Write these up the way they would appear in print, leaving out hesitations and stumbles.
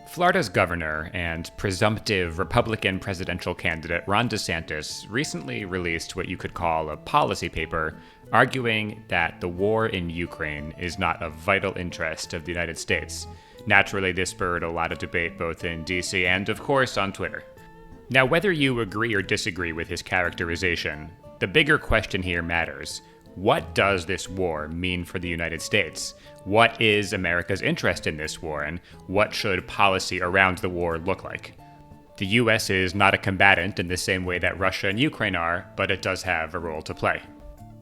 Florida's governor and presumptive Republican presidential candidate Ron DeSantis recently released what you could call a policy paper arguing that the war in Ukraine is not of vital interest of the United States. Naturally, this spurred a lot of debate both in DC and, of course, on Twitter. Now, whether you agree or disagree with his characterization, the bigger question here matters. What does this war mean for the United States? What is America's interest in this war, and what should policy around the war look like? The US is not a combatant in the same way that Russia and Ukraine are, but it does have a role to play.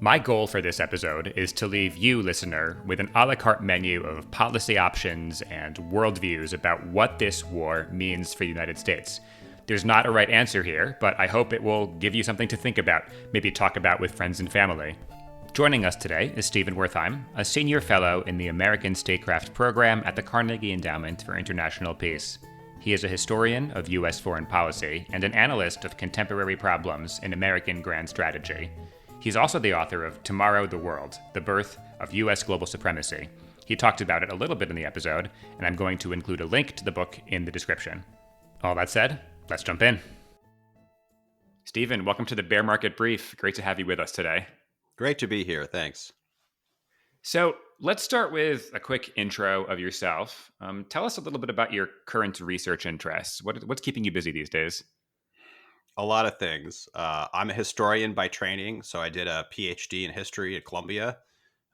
My goal for this episode is to leave you, listener, with an a la carte menu of policy options and worldviews about what this war means for the United States. There's not a right answer here, but I hope it will give you something to think about, maybe talk about with friends and family. Joining us today is Stephen Wertheim, a senior fellow in the American Statecraft program at the Carnegie Endowment for International Peace. He is a historian of U.S. foreign policy and an analyst of contemporary problems in American grand strategy. He's also the author of Tomorrow the World, The Birth of U.S. Global Supremacy. He talked about it a little bit in the episode, and I'm going to include a link to the book in the description. All that said, let's jump in. Stephen, welcome to the Bear Market Brief. Great to have you with us today. Great to be here. Thanks. So let's start with a quick intro of yourself. Tell us a little bit about your current research interests. What's keeping you busy these days? A lot of things. I'm a historian by training, so I did a PhD in history at Columbia.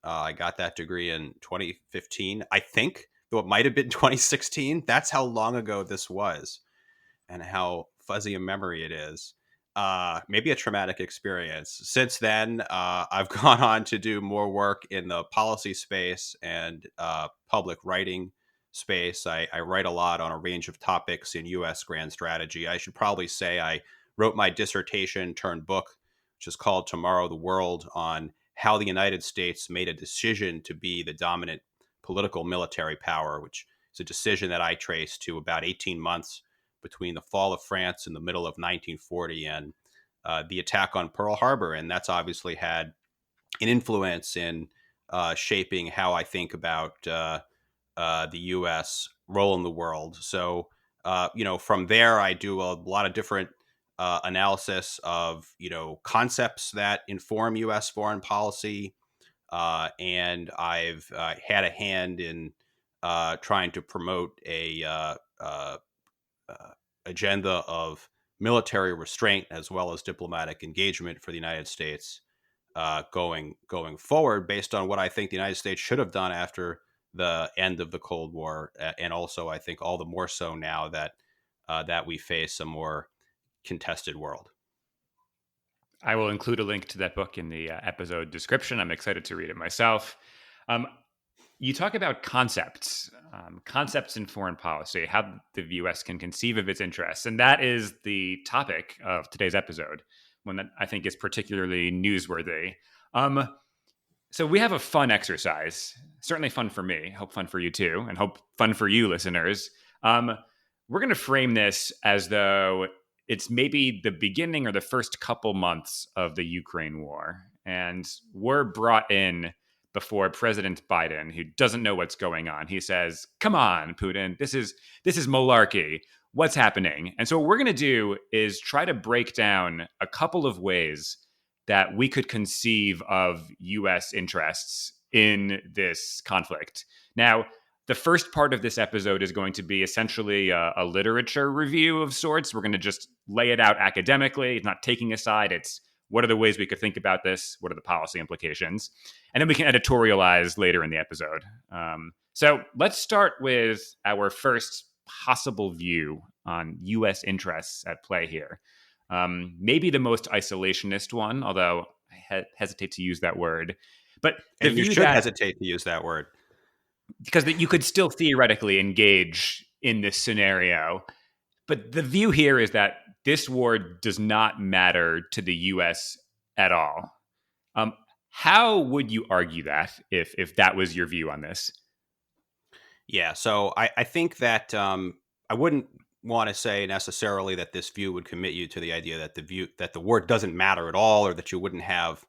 I got that degree in 2015, I think, though it might have been 2016. That's how long ago this was and how fuzzy a memory it is. Maybe a traumatic experience. Since then, I've gone on to do more work in the policy space and public writing space. I write a lot on a range of topics in U.S. grand strategy. I should probably say I wrote my dissertation turned book, which is called Tomorrow the World, on how the United States made a decision to be the dominant political military power, which is a decision that I trace to about 18 months between the fall of France in the middle of 1940 and the attack on Pearl Harbor. And that's obviously had an influence in shaping how I think about the U.S. role in the world. So, from there, I do a lot of different analysis of, concepts that inform U.S. foreign policy. And I've had a hand in trying to promote a agenda of military restraint as well as diplomatic engagement for the United States going forward, based on what I think the United States should have done after the end of the Cold War, and also I think all the more so now that we face a more contested world. I will include a link to that book in the episode description. I'm excited to read it myself. You talk about concepts in foreign policy, how the U.S. can conceive of its interests. And that is the topic of today's episode, one that I think is particularly newsworthy. So we have a fun exercise, certainly fun for me, hope fun for you too, and hope fun for you listeners. We're going to frame this as though it's maybe the beginning or the first couple months of the Ukraine war. And we're brought in before President Biden, who doesn't know what's going on. He says, "Come on, Putin, this is malarkey. What's happening?" And so what we're going to do is try to break down a couple of ways that we could conceive of U.S. interests in this conflict. Now, the first part of this episode is going to be essentially a literature review of sorts. We're going to just lay it out academically. It's not taking a side. It's what are the ways we could think about this? What are the policy implications? And then we can editorialize later in the episode. So let's start with our first possible view on U.S. interests at play here. Maybe the most isolationist one, although I hesitate to use that word. But the and you view should that, hesitate to use that word. because you could still theoretically engage in this scenario. But the view here is that this war does not matter to the U.S. at all. How would you argue that if that was your view on this? Yeah, so I think that I wouldn't want to say necessarily that this view would commit you to the idea that the war doesn't matter at all, or that you wouldn't have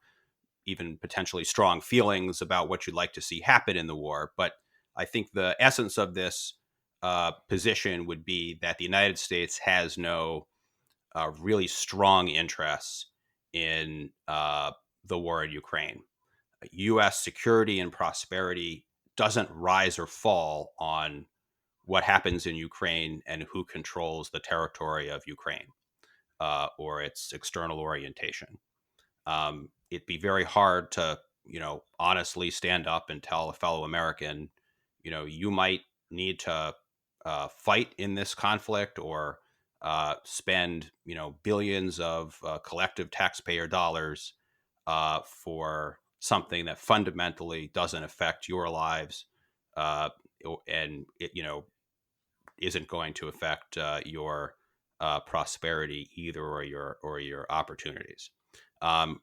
even potentially strong feelings about what you'd like to see happen in the war. But I think the essence of this position would be that the United States has no really strong interests in the war in Ukraine. U.S. security and prosperity doesn't rise or fall on what happens in Ukraine and who controls the territory of Ukraine or its external orientation. It'd be very hard to, honestly stand up and tell a fellow American, you might need to fight in this conflict or spend, billions of collective taxpayer dollars for something that fundamentally doesn't affect your lives, uh, and it, isn't going to affect your prosperity either, or your opportunities. Um,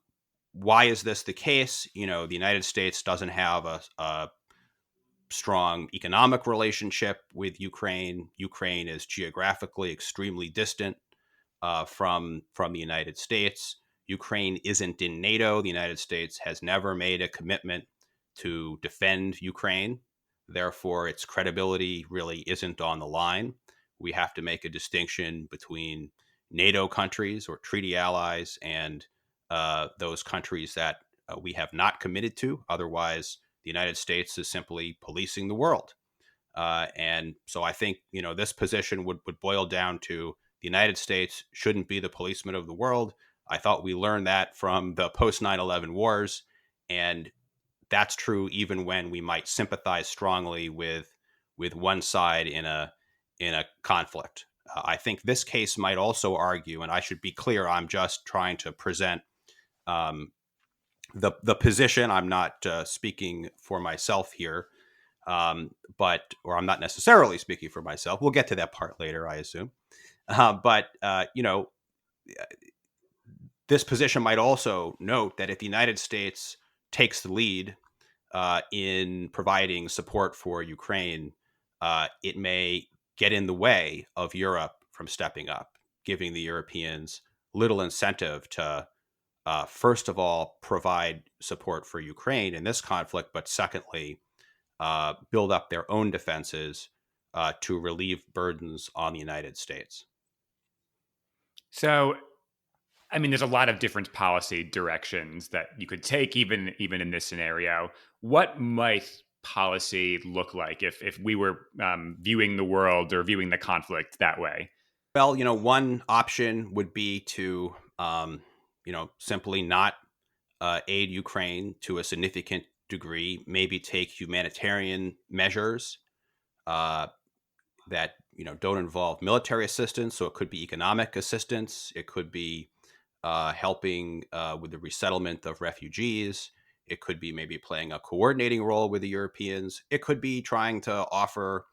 why is this the case? The United States doesn't have a strong economic relationship with Ukraine. Ukraine is geographically extremely distant from the United States. Ukraine isn't in NATO. The United States has never made a commitment to defend Ukraine. Therefore, its credibility really isn't on the line. We have to make a distinction between NATO countries or treaty allies and those countries that we have not committed to. Otherwise, the United States is simply policing the world. And so I think, this position would boil down to the United States shouldn't be the policeman of the world. I thought we learned that from the post 9/11 wars. And that's true even when we might sympathize strongly with one side in a conflict. I think this case might also argue, and I should be clear, I'm just trying to present um, the position. I'm not speaking for myself here, or I'm not necessarily speaking for myself. We'll get to that part later, I assume. But this position might also note that if the United States takes the lead in providing support for Ukraine, it may get in the way of Europe from stepping up, giving the Europeans little incentive to, first of all, provide support for Ukraine in this conflict, but secondly, build up their own defenses to relieve burdens on the United States. So, I mean, there's a lot of different policy directions that you could take, even in this scenario. What might policy look like if we were viewing the world or viewing the conflict that way? Well, one option would be to, simply not aid Ukraine to a significant degree, maybe take humanitarian measures uh, that don't involve military assistance. So it could be economic assistance. It could be helping with the resettlement of refugees. It could be maybe playing a coordinating role with the Europeans. It could be trying to offer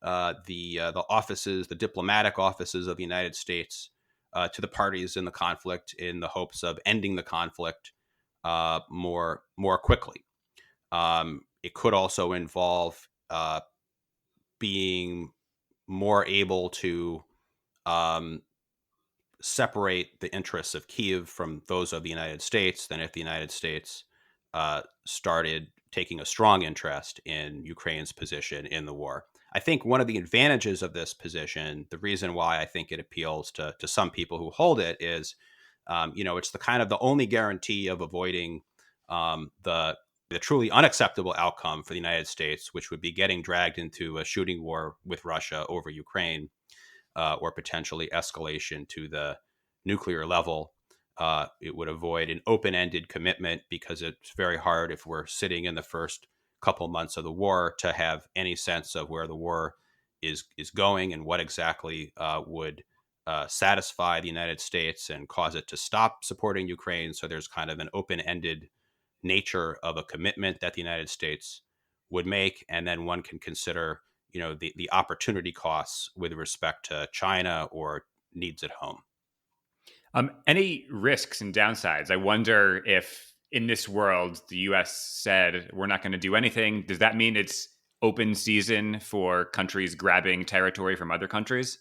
the diplomatic offices of the United States to the parties in the conflict in the hopes of ending the conflict more quickly. It could also involve being more able to um, separate the interests of Kyiv from those of the United States than if the United States started taking a strong interest in Ukraine's position in the war. I think one of the advantages of this position, the reason why I think it appeals to some people who hold it, is, it's the kind of the only guarantee of avoiding the truly unacceptable outcome for the United States, which would be getting dragged into a shooting war with Russia over Ukraine, or potentially escalation to the nuclear level. It would avoid an open-ended commitment, because it's very hard, if we're sitting in the first couple months of the war, to have any sense of where the war is going and what exactly would satisfy the United States and cause it to stop supporting Ukraine. So there's kind of an open-ended nature of a commitment that the United States would make, and then one can consider, the opportunity costs with respect to China or needs at home. Any risks and downsides? I wonder if in this world the U.S. said we're not going to do anything. Does that mean it's open season for countries grabbing territory from other countries?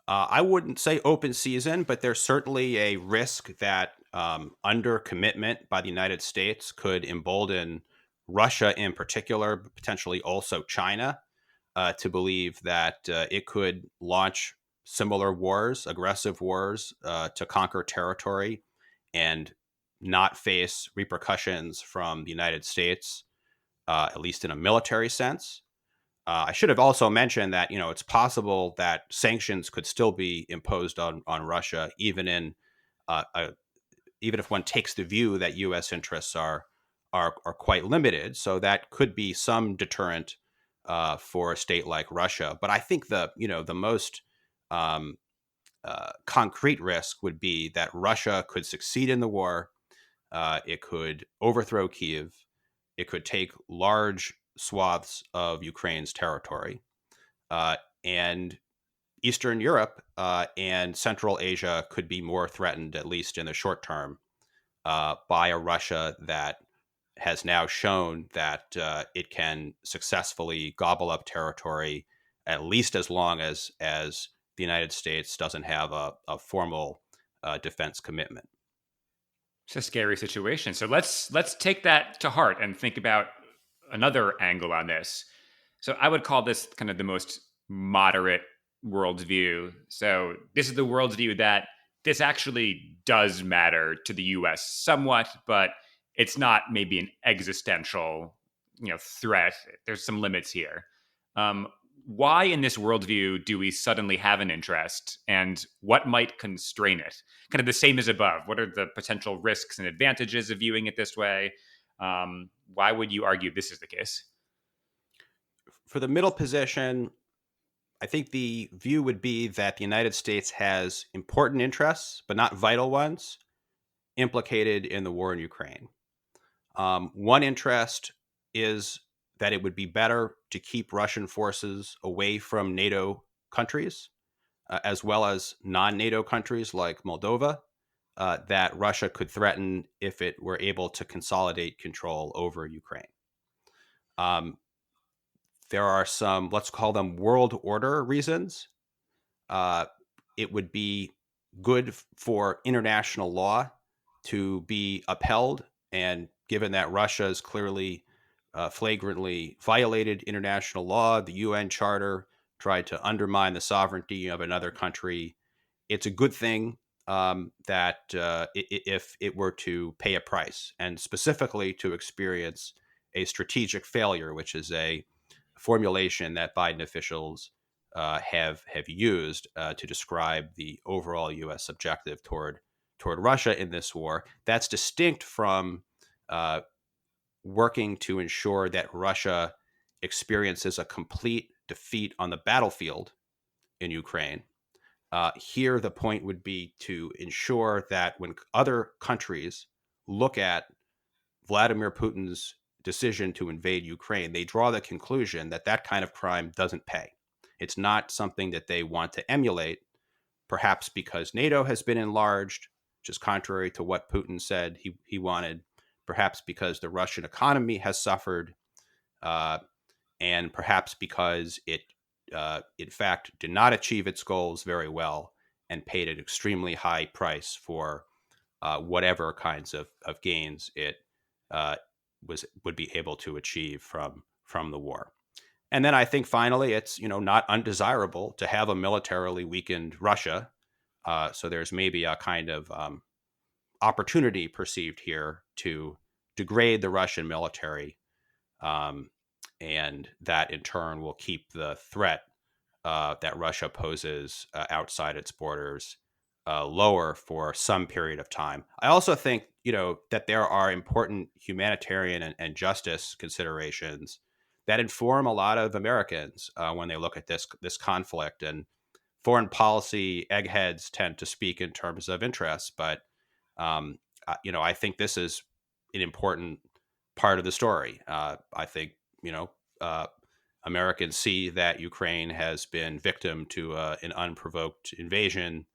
I wouldn't say open season, but there's certainly a risk that under commitment by the United States could embolden Russia in particular, but potentially also China, to believe that it could launch similar wars, aggressive wars, to conquer territory and not face repercussions from the United States, at least in a military sense. I should have also mentioned that it's possible that sanctions could still be imposed on Russia, even if one takes the view that U.S. interests are quite limited. So that could be some deterrent for a state like Russia. But I think the most um, concrete risk would be that Russia could succeed in the war. It could overthrow Kiev. It could take large swaths of Ukraine's territory. And Eastern Europe and Central Asia could be more threatened, at least in the short term, by a Russia that has now shown that it can successfully gobble up territory, at least as long as the United States doesn't have a formal defense commitment. It's a scary situation. So let's take that to heart and think about another angle on this. So I would call this kind of the most moderate worldview. So this is the worldview that this actually does matter to the US somewhat, but it's not maybe an existential, threat. There's some limits here. Um, why in this worldview do we suddenly have an interest, and what might constrain it? Kind of the same as above. What are the potential risks and advantages of viewing it this way? Why would you argue this is the case? For the middle position, I think the view would be that the United States has important interests, but not vital ones, implicated in the war in Ukraine. One interest is that it would be better to keep Russian forces away from NATO countries, as well as non-NATO countries like Moldova, that Russia could threaten if it were able to consolidate control over Ukraine. Um, there are some, let's call them world order reasons. It would be good for international law to be upheld, and given that Russia has clearly flagrantly violated international law, the UN Charter, tried to undermine the sovereignty of another country, it's a good thing that if it were to pay a price, and specifically to experience a strategic failure, which is a formulation that Biden officials have used to describe the overall U.S. objective toward Russia in this war. That's distinct from working to ensure that Russia experiences a complete defeat on the battlefield in Ukraine. Here, the point would be to ensure that when other countries look at Vladimir Putin's decision to invade Ukraine, they draw the conclusion that that kind of crime doesn't pay. It's not something that they want to emulate, perhaps because NATO has been enlarged, which is contrary to what Putin said he wanted, perhaps because the Russian economy has suffered, and perhaps because it, in fact, did not achieve its goals very well and paid an extremely high price for whatever kinds of gains it would be able to achieve from the war. And then I think finally, it's not undesirable to have a militarily weakened Russia. So there's maybe a kind of opportunity perceived here to degrade the Russian military, and that in turn will keep the threat that Russia poses outside its borders lower for some period of time. I also think, that there are important humanitarian and justice considerations that inform a lot of Americans when they look at this conflict. And foreign policy eggheads tend to speak in terms of interests, but I think this is an important part of the story. I think Americans see that Ukraine has been victim to an unprovoked invasion.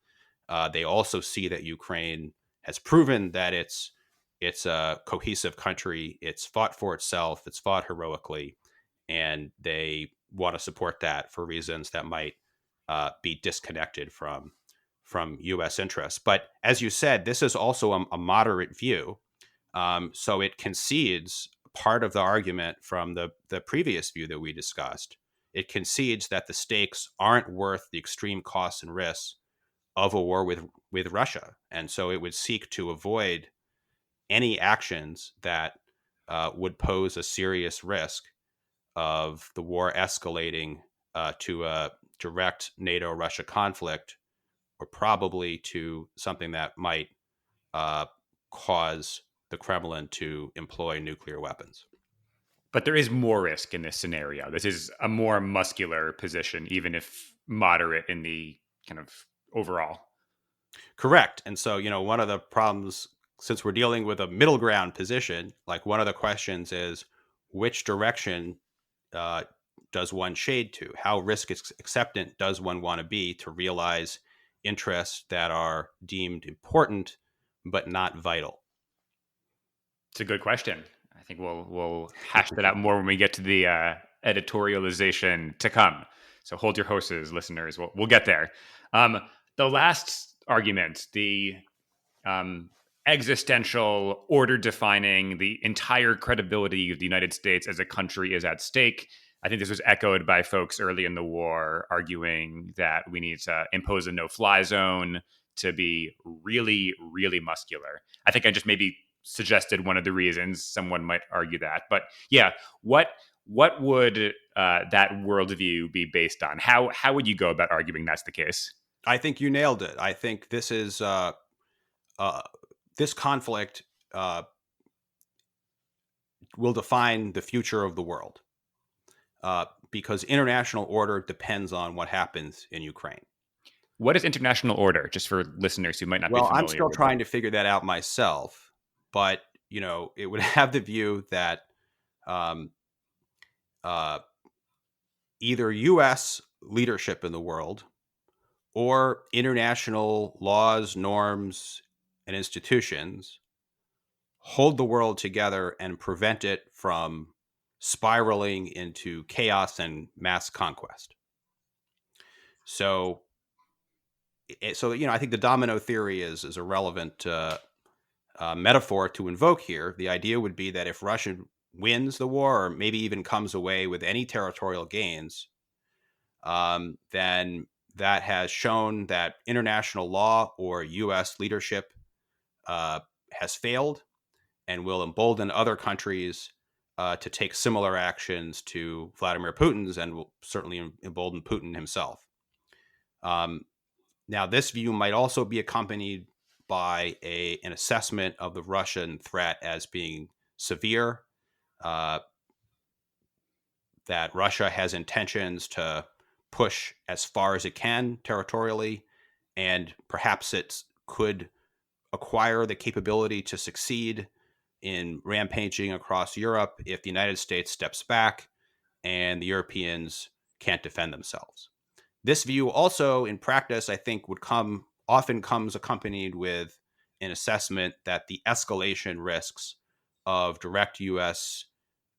They also see that Ukraine has proven that it's a cohesive country. It's fought for itself. It's fought heroically, and they want to support that for reasons that might be disconnected from U.S. interests. But as you said, this is also a moderate view, so it concedes part of the argument from the previous view that we discussed. it concedes that the stakes aren't worth the extreme costs and risks of a war with Russia. And so it would seek to avoid any actions that would pose a serious risk of the war escalating to a direct NATO-Russia conflict, or probably to something that might cause the Kremlin to employ nuclear weapons. But there is more risk in this scenario. This is a more muscular position, even if moderate in the kind of overall. Correct. And so, one of the problems, since we're dealing with a middle ground position, like one of the questions is which direction does one shade to? How risk acceptant does one want to be to realize interests that are deemed important but not vital? It's a good question. I think we'll hash that out more when we get to the editorialization to come. So hold your horses, listeners. We'll get there. The last argument, the existential, order defining, the entire credibility of the United States as a country is at stake. I think this was echoed by folks early in the war arguing that we need to impose a no-fly zone to be really, really muscular. I think I just maybe suggested one of the reasons someone might argue that. But yeah, what would that worldview be based on? How would you go about arguing that's the case? I think you nailed it. I think this is this conflict will define the future of the world because international order depends on what happens in Ukraine. What is international order, just for listeners who might not be familiar? Well, I'm still trying to figure that out myself, but it would have the view that either U.S. leadership in the world or international laws, norms, and institutions hold the world together and prevent it from spiraling into chaos and mass conquest. So I think the domino theory is a relevant metaphor to invoke here. The idea would be that if Russia wins the war, or maybe even comes away with any territorial gains, then that has shown that international law or U.S. leadership has failed and will embolden other countries to take similar actions to Vladimir Putin's, and will certainly embolden Putin himself. Now, this view might also be accompanied by an assessment of the Russian threat as being severe, that Russia has intentions to push as far as it can territorially, and perhaps it could acquire the capability to succeed in rampaging across Europe if the United States steps back and the Europeans can't defend themselves. This view also, in practice, I think often comes accompanied with an assessment that the escalation risks of direct U.S.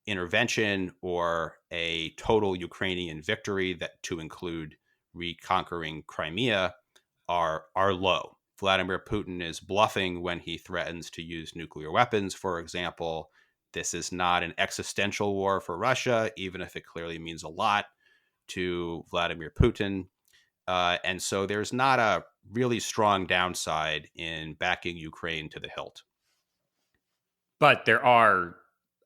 intervention or a total Ukrainian victory, that to include reconquering Crimea, are low. Vladimir Putin is bluffing when he threatens to use nuclear weapons, for example. This is not an existential war for Russia, even if it clearly means a lot to Vladimir Putin. And so there's not a really strong downside in backing Ukraine to the hilt. But there are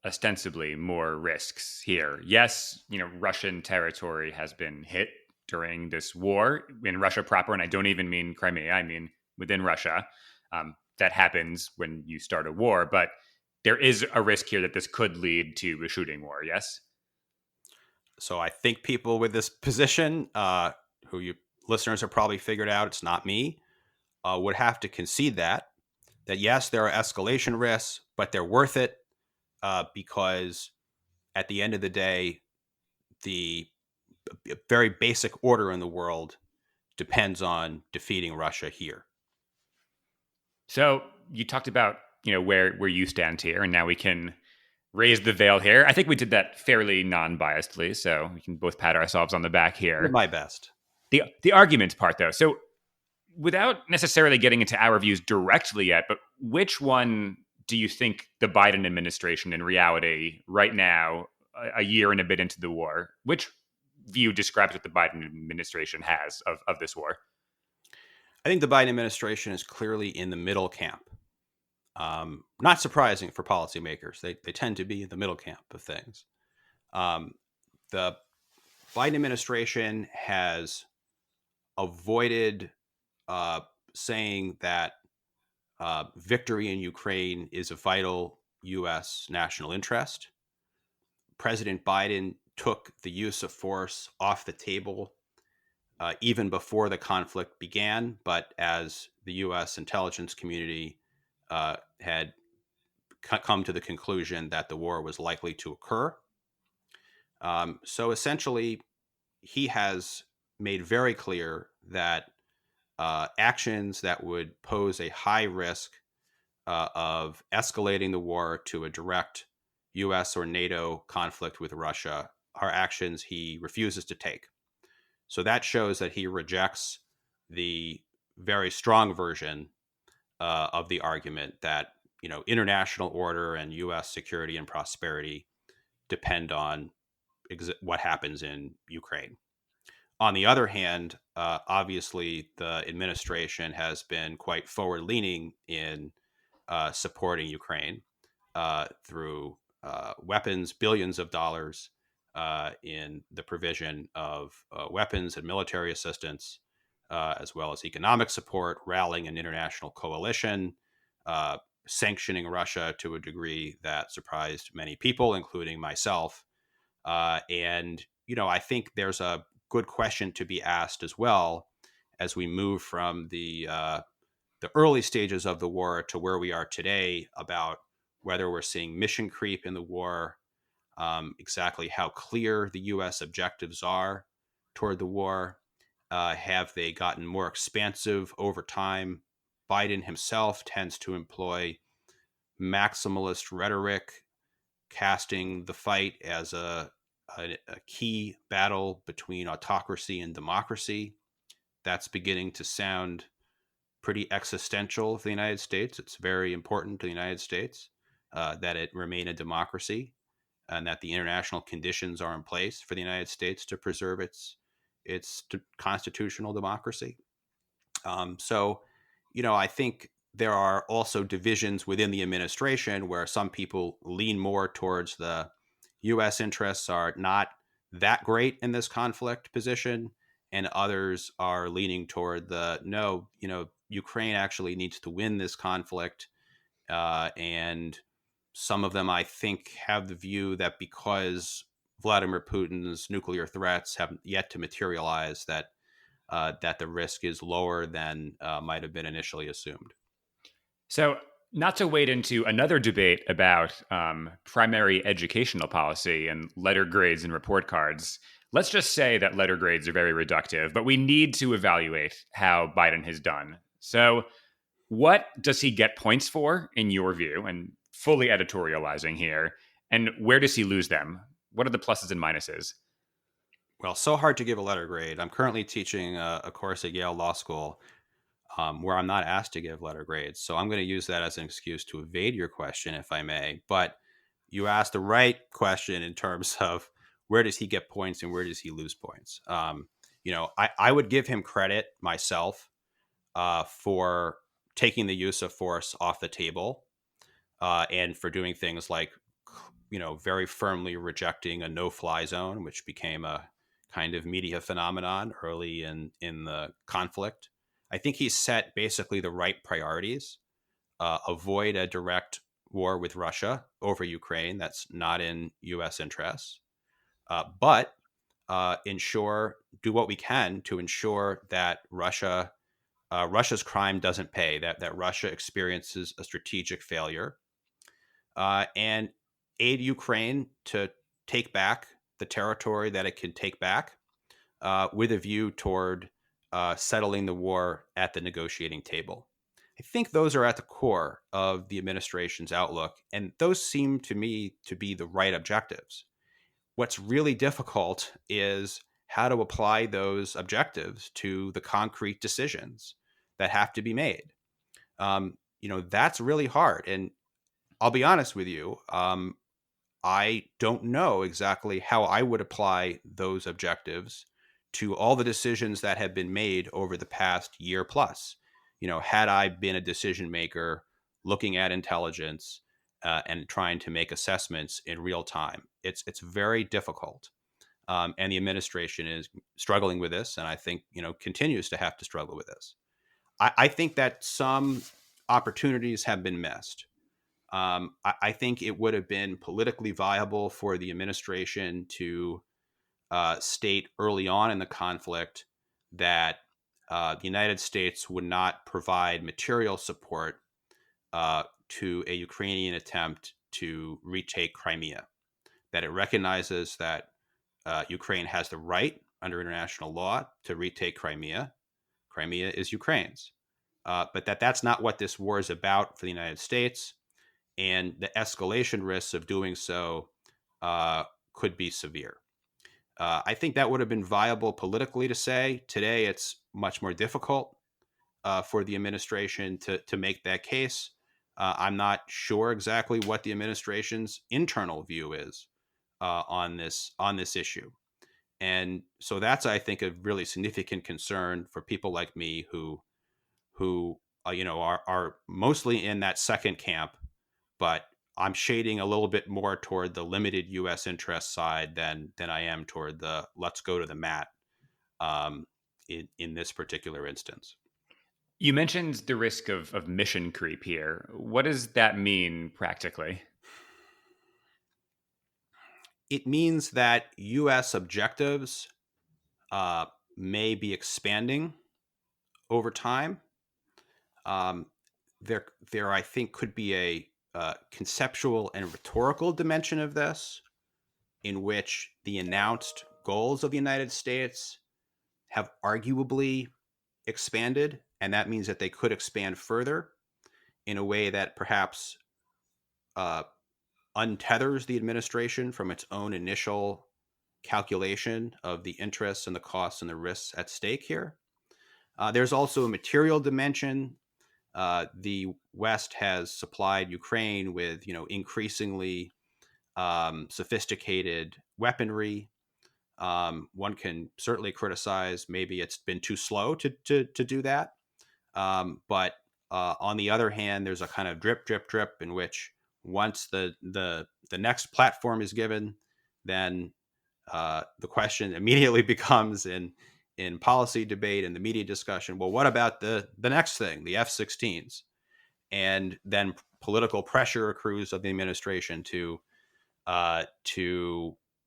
ostensibly more risks here. Yes, Russian territory has been hit during this war in Russia proper, and I don't even mean Crimea, I mean within Russia. That happens when you start a war, but there is a risk here that this could lead to a shooting war, yes? So I think people with this position, who you listeners have probably figured out it's not me, would have to concede that yes, there are escalation risks, but they're worth it because at the end of the day, the very basic order in the world depends on defeating Russia here. So you talked about where you stand here, and now we can raise the veil here. I think we did that fairly non-biasedly, so we can both pat ourselves on the back here. You're my best. The argument part, though. So without necessarily getting into our views directly yet, but which one do you think the Biden administration in reality right now, a year and a bit into the war, which view describes what the Biden administration has of this war? I think the Biden administration is clearly in the middle camp. Not surprising for policymakers. They tend to be in the middle camp of things. Um, the Biden administration has avoided saying that victory in Ukraine is a vital U.S. national interest. President Biden took the use of force off the table even before the conflict began, but as the U.S. intelligence community had come to the conclusion that the war was likely to occur. So essentially, he has made very clear that actions that would pose a high risk of escalating the war to a direct U.S. or NATO conflict with Russia are actions he refuses to take. So that shows that he rejects the very strong version of the argument that international order and U.S. security and prosperity depend on what happens in Ukraine. On the other hand, obviously, the administration has been quite forward leaning in supporting Ukraine through weapons, billions of dollars in the provision of weapons and military assistance, as well as economic support, rallying an international coalition, sanctioning Russia to a degree that surprised many people, including myself. And, I think there's a good question to be asked as well as we move from the early stages of the war to where we are today about whether we're seeing mission creep in the war, exactly how clear the U.S. objectives are toward the war. Have they gotten more expansive over time? Biden himself tends to employ maximalist rhetoric, casting the fight as a key battle between autocracy and democracy. That's beginning to sound pretty existential for the United States. It's very important to the United States that it remain a democracy and that the international conditions are in place for the United States to preserve its constitutional democracy. So, I think there are also divisions within the administration where some people lean more towards the U.S. interests are not that great in this conflict position, and others are leaning toward the no, Ukraine actually needs to win this conflict. And some of them, I think, have the view that because Vladimir Putin's nuclear threats have yet to materialize, that the risk is lower than might have been initially assumed. So, not to wade into another debate about primary educational policy and letter grades and report cards, let's just say that letter grades are very reductive, but we need to evaluate how Biden has done. So, what does he get points for, in your view, and fully editorializing here? And where does he lose them? What are the pluses and minuses? Well, so hard to give a letter grade. I'm currently teaching a course at Yale Law School where I'm not asked to give letter grades. So I'm going to use that as an excuse to evade your question, if I may. But you asked the right question in terms of where does he get points and where does he lose points. I would give him credit myself for taking the use of force off the table and for doing things like, very firmly rejecting a no-fly zone, which became a kind of media phenomenon early in the conflict. I think he's set basically the right priorities. Avoid a direct war with Russia over Ukraine. That's not in U.S. interests. But do what we can to ensure that Russia's crime doesn't pay, that Russia experiences a strategic failure, and aid Ukraine to take back the territory that it can take back with a view toward settling the war at the negotiating table. I think those are at the core of the administration's outlook, and those seem to me to be the right objectives. What's really difficult is how to apply those objectives to the concrete decisions that have to be made. That's really hard. And I'll be honest with you, I don't know exactly how I would apply those objectives to all the decisions that have been made over the past year plus. Had I been a decision maker looking at intelligence and trying to make assessments in real time, it's very difficult. And the administration is struggling with this, and I think continues to have to struggle with this. I think that some opportunities have been missed. I think it would have been politically viable for the administration to state early on in the conflict that the United States would not provide material support to a Ukrainian attempt to retake Crimea, that it recognizes that Ukraine has the right under international law to retake Crimea. Crimea is Ukraine's. But that's not what this war is about for the United States. And the escalation risks of doing so could be severe. I think that would have been viable politically to say. Today, it's much more difficult for the administration to make that case. I'm not sure exactly what the administration's internal view is on this issue, and so that's, I think, a really significant concern for people like me who are mostly in that second camp, but I'm shading a little bit more toward the limited U.S. interest side than I am toward the let's go to the mat um, in this particular instance. You mentioned the risk of mission creep here. What does that mean practically? It means that U.S. objectives uh, may be expanding over time. Um, there, I think, could be a conceptual and rhetorical dimension of this, in which the announced goals of the United States have arguably expanded, and that means that they could expand further in a way that perhaps uh, untethers the administration from its own initial calculation of the interests and the costs and the risks at stake here. There's also a material dimension. The West has supplied Ukraine with, increasingly sophisticated weaponry. One can certainly criticize maybe it's been too slow to do that. But on the other hand, there's a kind of drip, drip, drip in which once the next platform is given, then the question immediately becomes in policy debate and the media discussion. Well, what about the next thing, the F-16s? And then political pressure accrues of the administration to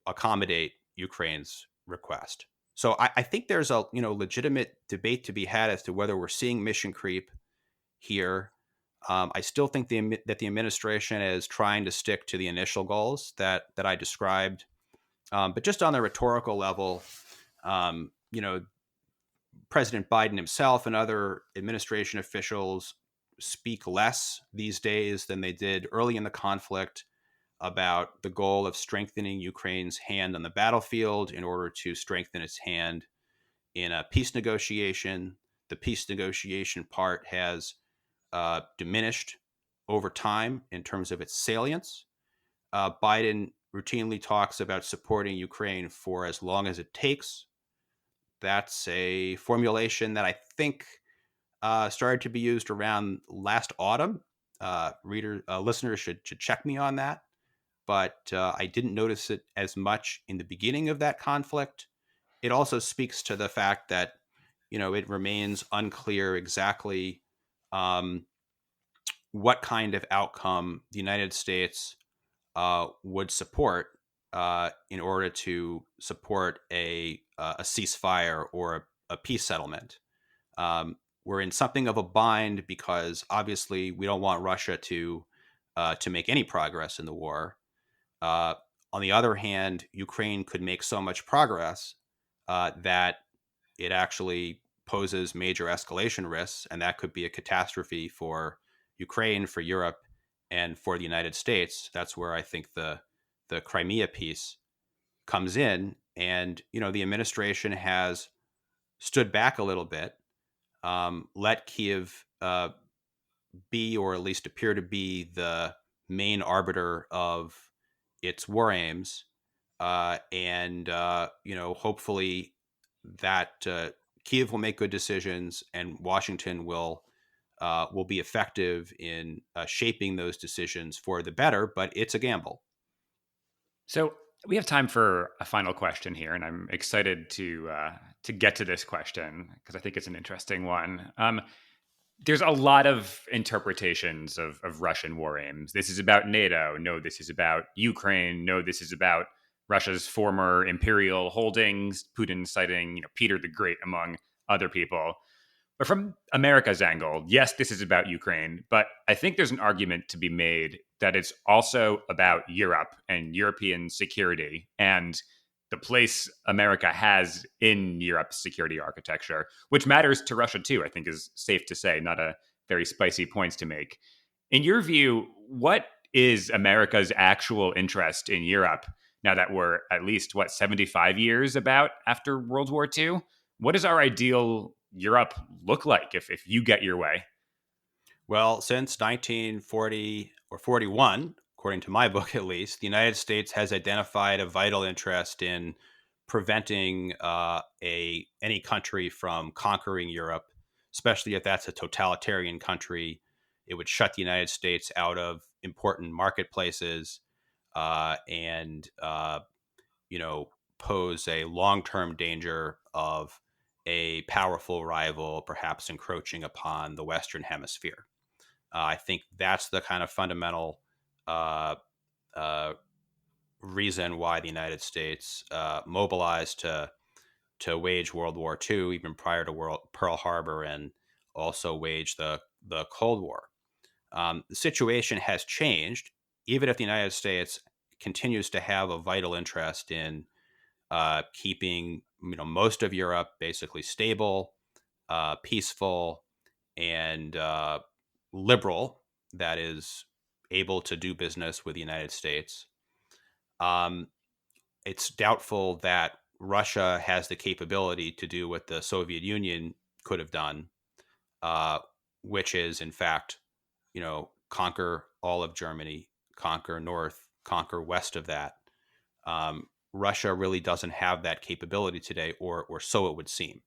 accommodate Ukraine's request. So I think there's a legitimate debate to be had as to whether we're seeing mission creep here. I still think that the administration is trying to stick to the initial goals that I described, but just on the rhetorical level, um, you know, President Biden himself and other administration officials speak less these days than they did early in the conflict about the goal of strengthening Ukraine's hand on the battlefield in order to strengthen its hand in a peace negotiation. The peace negotiation part has diminished over time in terms of its salience. Biden routinely talks about supporting Ukraine for as long as it takes. That's a formulation that I think started to be used around last autumn. Listeners should check me on that, but I didn't notice it as much in the beginning of that conflict. It also speaks to the fact that it remains unclear exactly um, what kind of outcome the United States would support in order to support a ceasefire or a peace settlement. We're in something of a bind because obviously we don't want Russia to make any progress in the war. Uh, on the other hand, Ukraine could make so much progress that it actually poses major escalation risks, and that could be a catastrophe for Ukraine, for Europe, and for the United States. That's where I think the Crimea piece comes in, and the administration has stood back a little bit, let Kiev be, or at least appear to be, the main arbiter of its war aims, and hopefully that Kiev will make good decisions, and Washington will be effective in shaping those decisions for the better. But it's a gamble. So we have time for a final question here, and I'm excited to get to this question because I think it's an interesting one. There's a lot of interpretations of Russian war aims. This is about NATO. No, this is about Ukraine. No, this is about Russia's former imperial holdings. Putin citing, Peter the Great among other people. But from America's angle, yes, this is about Ukraine, but I think there's an argument to be made that it's also about Europe and European security and the place America has in Europe's security architecture, which matters to Russia too, I think is safe to say, not a very spicy points to make. In your view, what is America's actual interest in Europe now that we're at least, 75 years about after World War II? What does our ideal Europe look like if you get your way? Well, since 1940 or 41, according to my book at least, the United States has identified a vital interest in preventing any country from conquering Europe, especially if that's a totalitarian country. It would shut the United States out of important marketplaces, and pose a long-term danger of a powerful rival perhaps encroaching upon the Western Hemisphere. I think that's the kind of fundamental uh, uh, reason why the United States mobilized to wage World War II, even prior to Pearl Harbor, and also wage the Cold War. The situation has changed, even if the United States continues to have a vital interest in keeping most of Europe basically stable, peaceful, and liberal. That is able to do business with the United States. Um, it's doubtful that Russia has the capability to do what the Soviet Union could have done, uh, which is, in fact, conquer all of Germany, conquer north, conquer west of that. Russia really doesn't have that capability today, or so it would seem.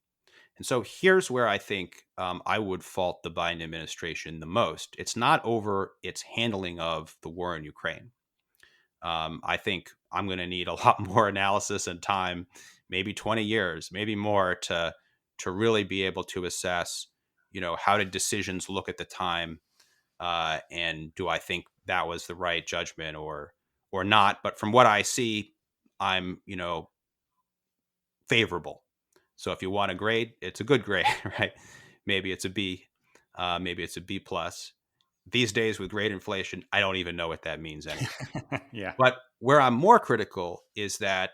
And so here's where I think I would fault the Biden administration the most. It's not over its handling of the war in Ukraine. I think I'm going to need a lot more analysis and time, maybe 20 years, maybe more, to really be able to assess, how did decisions look at the time, and do I think that was the right judgment or not? But from what I see, I'm favorable. So if you want a grade, it's a good grade, right? Maybe it's a B, maybe it's a B plus. These days with grade inflation, I don't even know what that means anymore. Yeah. But where I'm more critical is that,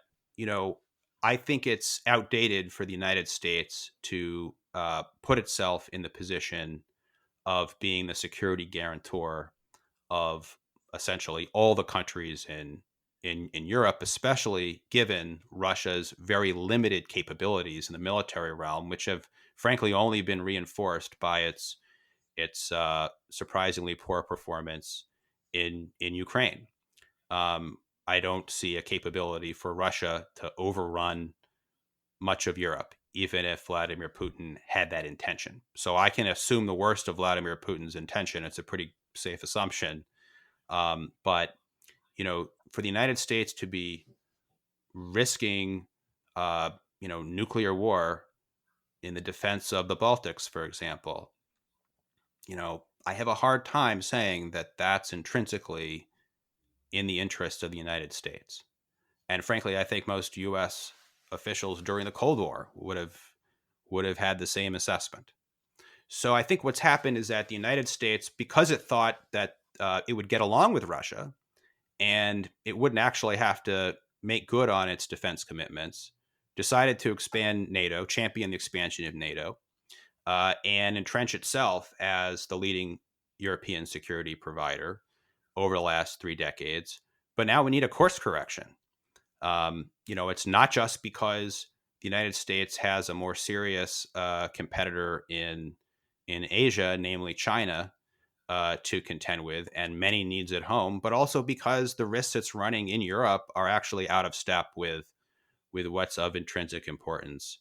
I think it's outdated for the United States to put itself in the position of being the security guarantor of essentially all the countries in Europe, especially given Russia's very limited capabilities in the military realm, which have frankly only been reinforced by its surprisingly poor performance in Ukraine. Um, I don't see a capability for Russia to overrun much of Europe, even if Vladimir Putin had that intention. So I can assume the worst of Vladimir Putin's intention. It's a pretty safe assumption. But for the United States to be risking, nuclear war in the defense of the Baltics, for example, I have a hard time saying that that's intrinsically in the interest of the United States. And frankly, I think most U.S. officials during the Cold War would have had the same assessment. So I think what's happened is that the United States, because it thought that it would get along with Russia and it wouldn't actually have to make good on its defense commitments, decided to expand NATO, champion the expansion of NATO, and entrench itself as the leading European security provider over the last 3 decades. But now we need a course correction. It's not just because the United States has a more serious competitor in Asia, namely China, to contend with, and many needs at home, but also because the risks it's running in Europe are actually out of step with what's of intrinsic importance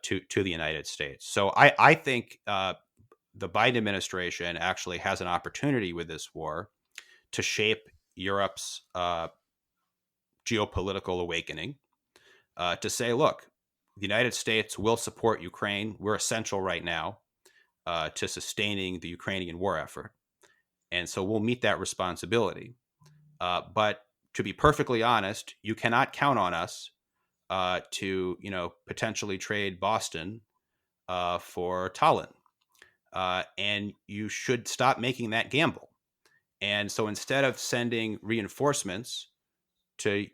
to the United States. So I think the Biden administration actually has an opportunity with this war to shape Europe's geopolitical awakening, to say, look, the United States will support Ukraine. We're essential right now to sustaining the Ukrainian war effort. And so we'll meet that responsibility. But to be perfectly honest, you cannot count on us to, potentially trade Boston for Tallinn. And you should stop making that gamble. And so instead of sending reinforcements to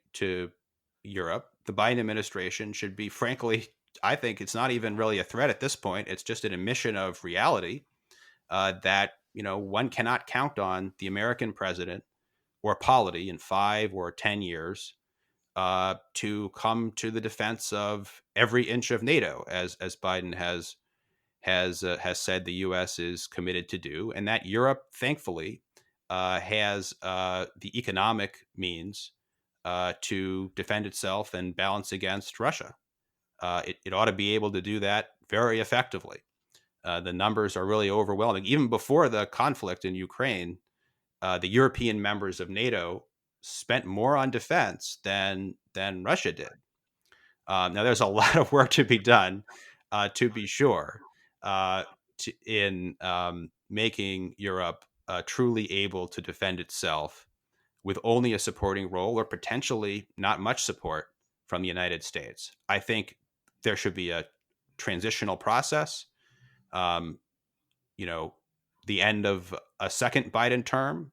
Europe, the Biden administration should be, frankly, I think it's not even really a threat at this point. It's just an admission of reality that, one cannot count on the American president or polity in 5 or 10 years to come to the defense of every inch of NATO, as Biden has said the U.S. is committed to do, and that Europe, thankfully, has the economic means to defend itself and balance against Russia. It ought to be able to do that very effectively. The numbers are really overwhelming. Even before the conflict in Ukraine, the European members of NATO spent more on defense than Russia did. Now, there's a lot of work to be done, to be sure, in making Europe truly able to defend itself with only a supporting role or potentially not much support from the United States. I think there should be a transitional process. The end of a second Biden term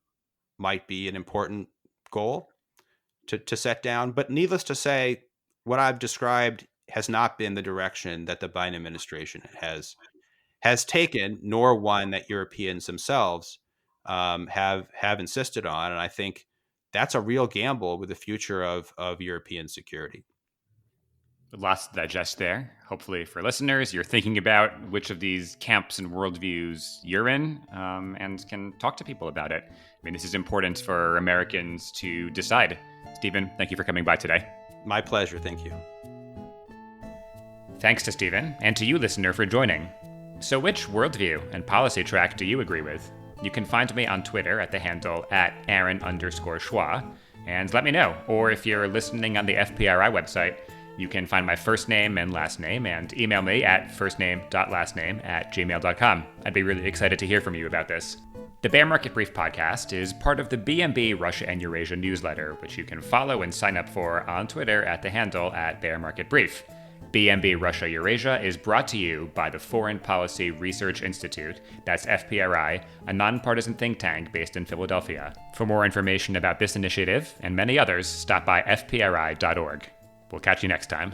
might be an important goal to set down. But needless to say, what I've described has not been the direction that the Biden administration has taken, nor one that Europeans themselves have insisted on. And I think that's a real gamble with the future of European security. Lots to digest there. Hopefully, for listeners, you're thinking about which of these camps and worldviews you're in, and can talk to people about it. I mean, this is important for Americans to decide. Stephen, thank you for coming by today. My pleasure. Thank you. Thanks to Stephen, and to you, listener, for joining. So which worldview and policy track do you agree with? You can find me on Twitter at the handle @Aaron_Schwa, and let me know. Or if you're listening on the FPRI website, you can find my first name and last name and email me at firstname.lastname@gmail.com. I'd be really excited to hear from you about this. The Bear Market Brief podcast is part of the BMB Russia and Eurasia newsletter, which you can follow and sign up for on Twitter at the handle @BearMarketBrief. BMB Russia Eurasia is brought to you by the Foreign Policy Research Institute, that's FPRI, a nonpartisan think tank based in Philadelphia. For more information about this initiative and many others, stop by fpri.org. We'll catch you next time.